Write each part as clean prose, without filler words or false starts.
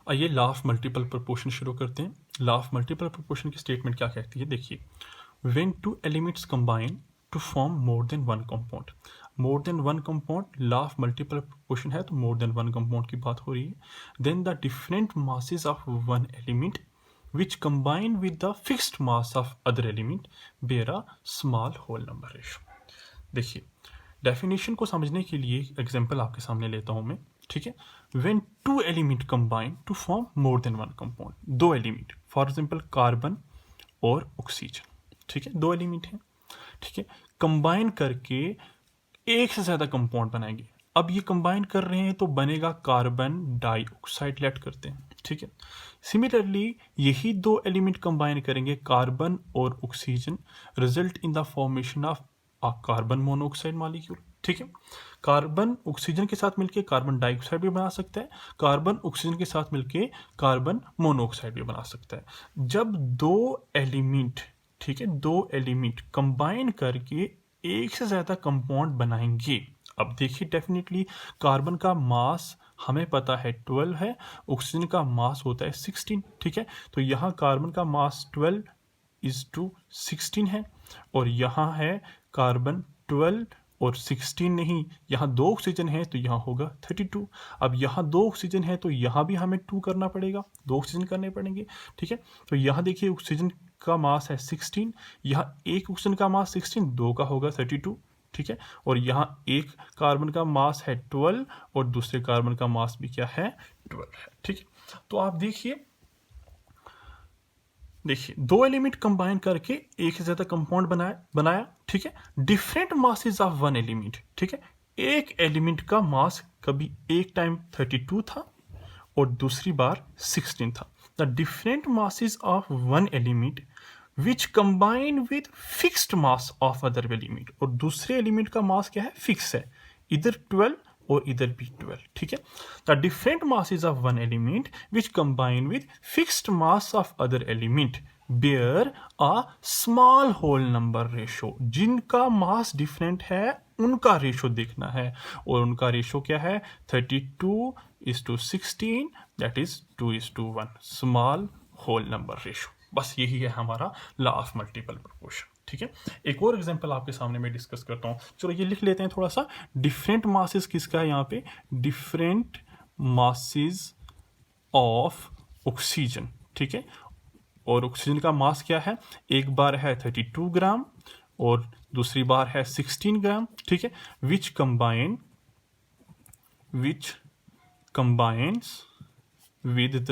आइए law of multiple proportion शुरू करते हैं। लॉ ऑफ मल्टीपल प्रोपोर्शन की स्टेटमेंट क्या कहती है, देखिए, when two elements combine to form more than one compound. More than one compound, law of multiple proportion है तो मोर देन वन कंपाउंड की बात हो रही है। Then the different masses of one element which combine with the fixed mass of other element bear a small whole number ratio। देखिए, definition को समझने के लिए एग्जांपल आपके सामने लेता हूं मैं, ठीक है। When two element combine to form more than one compound, दो एलिमेंट, फॉर एग्जांपल कार्बन और ऑक्सीजन, ठीक है, दो एलिमेंट हैं, ठीक है, कंबाइन करके एक से ज़्यादा कंपाउंड बनाएंगे। अब ये कंबाइन कर रहे हैं तो बनेगा कार्बन डाइऑक्साइड, लेट करते हैं, ठीक है। सिमिलरली यही दो एलिमेंट कंबाइन करेंगे, कार्बन और oxygen, result in the formation of a carbon monoxide molecule, ठीक है। कार्बन ऑक्सीजन के साथ मिलके कार्बन डाइऑक्साइड भी बना सकता है, कार्बन ऑक्सीजन के साथ मिलके कार्बन मोनोऑक्साइड भी बना सकता है। जब दो एलिमेंट, ठीक है, दो एलिमेंट कंबाइन करके एक से ज़्यादा कंपाउंड बनाएंगे। अब देखिए, डेफिनेटली कार्बन का मास हमें पता है 12 है, ऑक्सीजन का मास होता है 16, ठीक है। तो यहाँ कार्बन का मास 12 इज टू 16 है, और यहाँ है कार्बन 12 और 16 नहीं, यहाँ दो ऑक्सीजन है तो यहाँ होगा 32। अब यहाँ दो ऑक्सीजन है तो यहाँ भी हमें 2 करना पड़ेगा, दो ऑक्सीजन करने पड़ेंगे, ठीक है। तो यहाँ देखिए ऑक्सीजन का मास है 16, यहाँ एक ऑक्सीजन का मास 16, दो का होगा 32, ठीक है। और यहाँ एक कार्बन का मास है 12 और दूसरे कार्बन का मास भी क्या है, 12 है, ठीक है। तो आप देखिए दो एलिमेंट कंबाइन करके एक से ज्यादा कंपाउंड बनाया, ठीक है। Different masses of one element, ठीक है। एक एलिमेंट का मास कभी एक टाइम 32 था और दूसरी बार 16 था। The different masses of one element which combine with fixed mass of other element, और दूसरे एलिमेंट का मास क्या है, फिक्स है, इधर 12 और इधर भी 12, ठीक है। The different masses of one element which combine with fixed mass of other element bear a small whole number ratio. जिनका मास डिफरेंट है उनका रेशो देखना है, और उनका रेशो क्या है, 32:16, that is 2:1, small whole number ratio. बस यही है हमारा लॉ ऑफ मल्टीपल प्रोपोर्शन, ठीक है। एक और एग्जांपल आपके सामने मैं डिस्कस करता हूँ, चलो ये लिख लेते हैं थोड़ा सा। डिफरेंट मासेस किसका है यहाँ पे, डिफरेंट मासेस ऑफ ऑक्सीजन, ठीक है। और ऑक्सीजन का मास क्या है, एक बार है 32 ग्राम और दूसरी बार है 16 ग्राम, ठीक है। विच combines with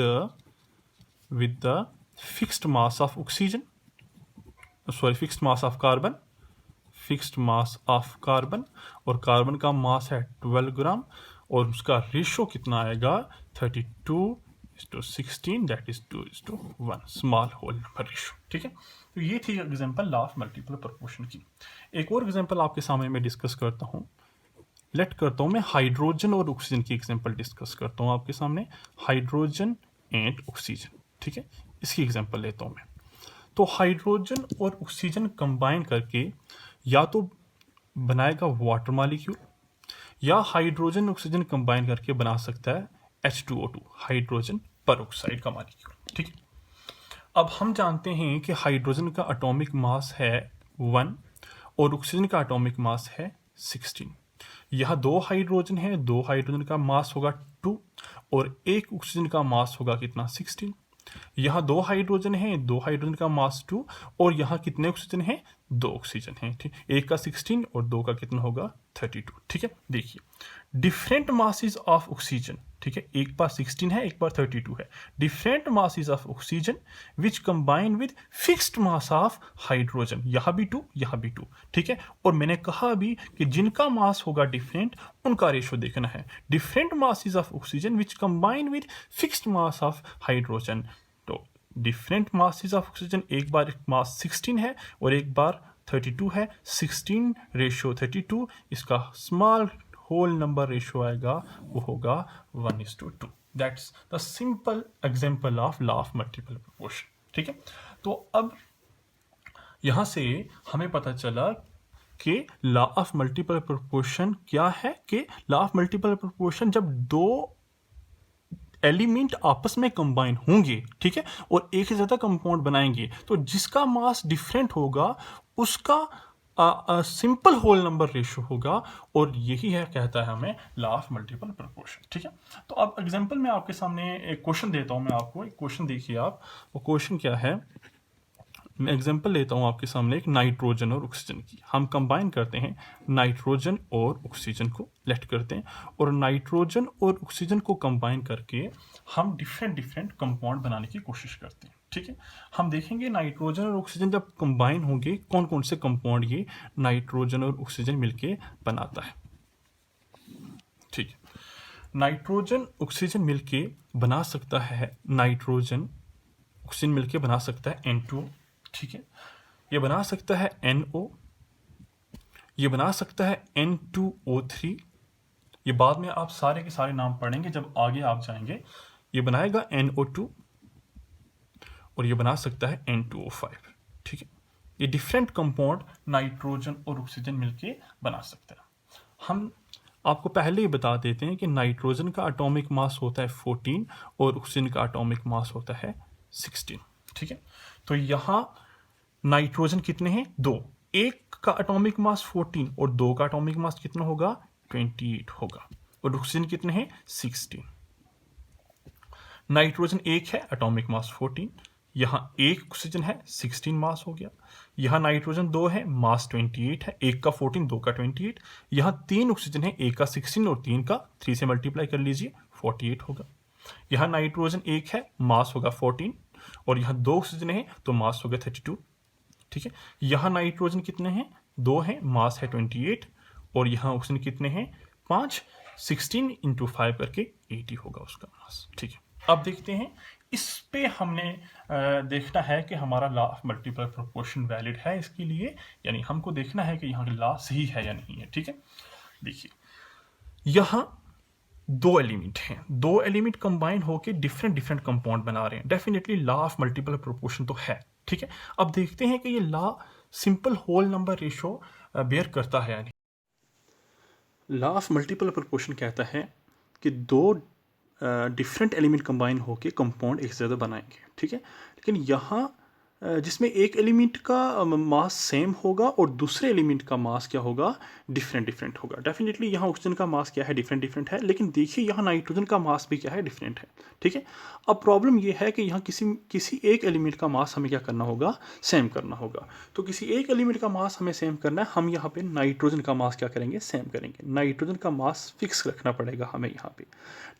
the fixed mass of oxygen, fixed mass of carbon, और कार्बन का मास है 12 ग्राम और उसका रेशो कितना आएगा, 32:16, that is 2:1, small whole number ratio, ठीक है। तो ये थी example law of multiple proportion की। एक और एग्जांपल आपके सामने मैं डिस्कस करता हूँ, लेट करता हूँ मैं हाइड्रोजन और ऑक्सीजन की एग्जांपल डिस्कस करता हूँ आपके सामने, हाइड्रोजन एंड ऑक्सीजन, ठीक है। इसकी एग्जांपल लेता हूँ मैं। तो हाइड्रोजन और ऑक्सीजन कंबाइन करके या तो बनाएगा वाटर मॉलिक्यूल, या हाइड्रोजन ऑक्सीजन कंबाइन करके बना सकता है H2O2, हाइड्रोजन परऑक्साइड का मॉलिक्यूल, ठीक है। अब हम जानते हैं कि हाइड्रोजन का एटॉमिक मास है 1 और ऑक्सीजन का एटॉमिक मास है 16। यहाँ दो हाइड्रोजन है, दो हाइड्रोजन का मास होगा 2 और एक ऑक्सीजन का मास होगा कितना, 16। यहाँ दो हाइड्रोजन है, दो हाइड्रोजन का मास 2 और यहाँ कितने ऑक्सीजन है, दो ऑक्सीजन है, ठीक। एक का 16 और दो का कितना होगा, 32, ठीक है। देखिए, डिफरेंट मासेस ऑफ ऑक्सीजन, ठीक है, एक बार 16 है, एक बार 32 है। Different masses of oxygen which combine with fixed mass of hydrogen, यहाँ भी 2, यहाँ भी 2, ठीक है। और मैंने कहा अभी कि जिनका मास होगा डिफरेंट उनका रेशो देखना है। Different masses of oxygen which combine with fixed mass of hydrogen, तो डिफरेंट मासेस ऑफ ऑक्सीजन, एक बार मास 16 है और एक बार 32 है, 16 रेशो 32, इसका स्मॉल होल नंबर रेशो आएगा, वो होगा 1:2। That's the simple example of law of multiple proportion, ठीक है। तो अब यहां से हमें पता चला कि लॉ ऑफ मल्टीपल प्रोपोर्शन क्या है, कि लॉ ऑफ मल्टीपल प्रोपोर्शन जब दो एलिमेंट आपस में कंबाइन होंगे, ठीक है, और एक से ज़्यादा कंपाउंड बनाएंगे, तो जिसका मास डिफरेंट होगा उसका सिंपल होल नंबर रेशो होगा, और यही है कहता है हमें लॉ ऑफ मल्टीपल प्रोपोर्शन, ठीक है। तो अब एग्जांपल में आपके सामने एक क्वेश्चन देता हूं, मैं आपको एक क्वेश्चन देखिए आप, वो क्वेश्चन क्या है, मैं एग्जांपल लेता हूं आपके सामने एक नाइट्रोजन और ऑक्सीजन की, हम कंबाइन करते हैं नाइट्रोजन और ऑक्सीजन को, लेट करते हैं, और नाइट्रोजन और ऑक्सीजन को कंबाइन करके हम डिफरेंट डिफरेंट कंपाउंड बनाने की कोशिश करते हैं, ठीक है। हम देखेंगे नाइट्रोजन और ऑक्सीजन जब कंबाइन होंगे कौन कौन से कंपाउंड ये नाइट्रोजन और ऑक्सीजन मिलके बनाता है, ठीक है। नाइट्रोजन ऑक्सीजन मिलके बना सकता है, नाइट्रोजन ऑक्सीजन मिलके बना सकता है N2, ठीक है, ये बना सकता है NO, ये बना सकता है N2O3, ये बाद में आप सारे के सारे नाम पढ़ेंगे जब आगे आप जाएंगे, ये बनाएगा NO2, और ये बना सकता है N2O5, ठीक है। ये डिफरेंट कंपाउंड नाइट्रोजन और ऑक्सीजन मिलके बना सकता है। हम आपको पहले ही बता देते हैं कि नाइट्रोजन का एटॉमिक मास होता है 14 और ऑक्सीजन का एटॉमिक मास होता है 16, ठीक है। तो यहाँ नाइट्रोजन कितने हैं, 2, एक का एटॉमिक मास 14 और 2 का एटॉमिक मास कितना होगा, 28 होगा, और ऑक्सीजन कितने हैं, 16। नाइट्रोजन एक है, एटॉमिक मास 14, यहाँ एक ऑक्सीजन है, 16 मास हो गया। यहाँ नाइट्रोजन 2 है, मास 28 है, एक का 14 2 का 28। यहाँ 3 ऑक्सीजन है, एक का 16 और 3 का 3 से मल्टीप्लाई कर लीजिए, 48 होगा। यहाँ नाइट्रोजन एक है, मास होगा 14, और यहाँ 2 ऑक्सीजन है तो मास होगा 32, ठीक है। यहाँ नाइट्रोजन कितने हैं, 2 है, मास है 28, और यहाँ ऑक्सीजन कितने हैं, 5, 16 × 5 करके 80 होगा उसका मास, ठीक है। अब देखते हैं इस पे हमने देखना है कि हमारा law of multiple proportion valid है इसके लिए, यानी हमको देखना है कि यहाँ की लॉ सही है या नहीं है, ठीक है। देखिए यहाँ 2 एलिमेंट हैं, 2 एलिमेंट कंबाइन होके डिफरेंट डिफरेंट कंपाउंड बना रहे हैं, definitely law of multiple proportion तो है, ठीक है। अब देखते हैं कि ये law simple whole number ratio bear करता है या नहीं। लॉ ऑफ मल्टीपल प्रोपोर्शन कहता है कि 2 डिफरेंट एलिमेंट कंबाइन होके कंपाउंड एक से ज़्यादा बनाएंगे, ठीक है। लेकिन यहाँ जिसमें एक एलिमेंट का मास सेम होगा और दूसरे एलिमेंट का मास क्या होगा, डिफरेंट डिफरेंट होगा। डेफिनेटली यहाँ ऑक्सीजन का मास क्या है, डिफरेंट डिफरेंट है, लेकिन देखिए यहाँ नाइट्रोजन का मास भी क्या है, डिफरेंट है, ठीक है। अब प्रॉब्लम ये है कि यहाँ किसी एक एलिमेंट का मास हमें क्या करना होगा, सेम करना होगा। तो किसी एक एलिमेंट का मास हमें सेम करना है, हम यहाँ पे नाइट्रोजन का मास क्या करेंगे, सेम करेंगे। नाइट्रोजन का मास फिक्स रखना पड़ेगा हमें यहाँ पे।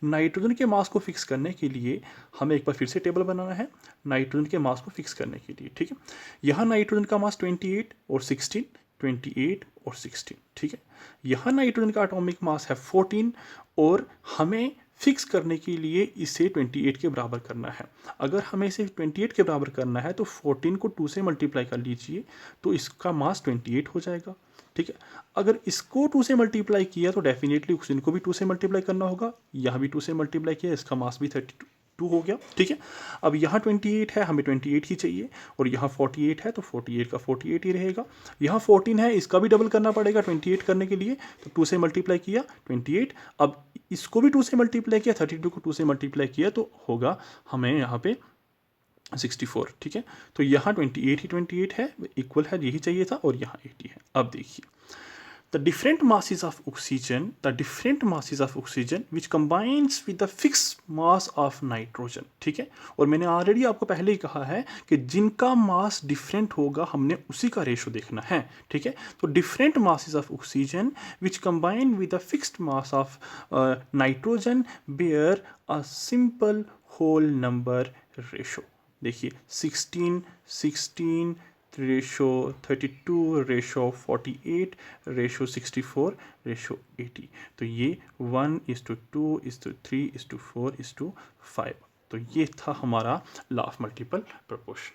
नाइट्रोजन के मास को फिक्स करने के लिए हमें एक बार फिर से टेबल बनाना है नाइट्रोजन के मास को फिक्स करने के लिए, ठीक है। यहाँ नाइट्रोजन का मास 28 और 16, 28 और 16, ठीक है। यहाँ नाइट्रोजन का एटॉमिक मास है 14, और हमें फिक्स करने के लिए इसे 28 के बराबर करना है। अगर हमें इसे 28 के बराबर करना है तो 14 को 2 से मल्टीप्लाई कर लीजिए, तो इसका मास 28 हो जाएगा, ठीक है। अगर इसको 2 से मल्टीप्लाई किया तो डेफिनेटली ऑक्सीजन को भी 2 से मल्टीप्लाई करना होगा, यहाँ भी 2 से मल्टीप्लाई किया, इसका मास भी 32 हो गया, ठीक है। अब यहाँ 28 है, हमें 28 ही चाहिए, और यहाँ 48 है तो 48 का 48 ही रहेगा। यहाँ 14 है, इसका भी डबल करना पड़ेगा 28 करने के लिए, तो 2 से मल्टीप्लाई किया 28, अब इसको भी 2 से मल्टीप्लाई किया, 32 को 2 से मल्टीप्लाई किया तो होगा हमें यहाँ पे 64, ठीक है। तो यहाँ 28 ही 28 है, इक्वल है, यही चाहिए था, और यहाँ 80 है। अब देखिए the different masses of oxygen which combines with the fixed mass of nitrogen, ठीक है। और मैंने ऑलरेडी आपको पहले ही कहा है कि जिनका मास डिफरेंट होगा हमने उसी का रेशो देखना है, ठीक है। तो different masses of oxygen which combine with the fixed mass of nitrogen bear a simple whole number ratio। देखिए 16, 16 रेशो 32, रेशो 48, रेशो 64, रेशो 80। तो ये 1:2:3:4:5। तो ये था हमारा लॉ ऑफ मल्टीपल प्रोपोर्शन।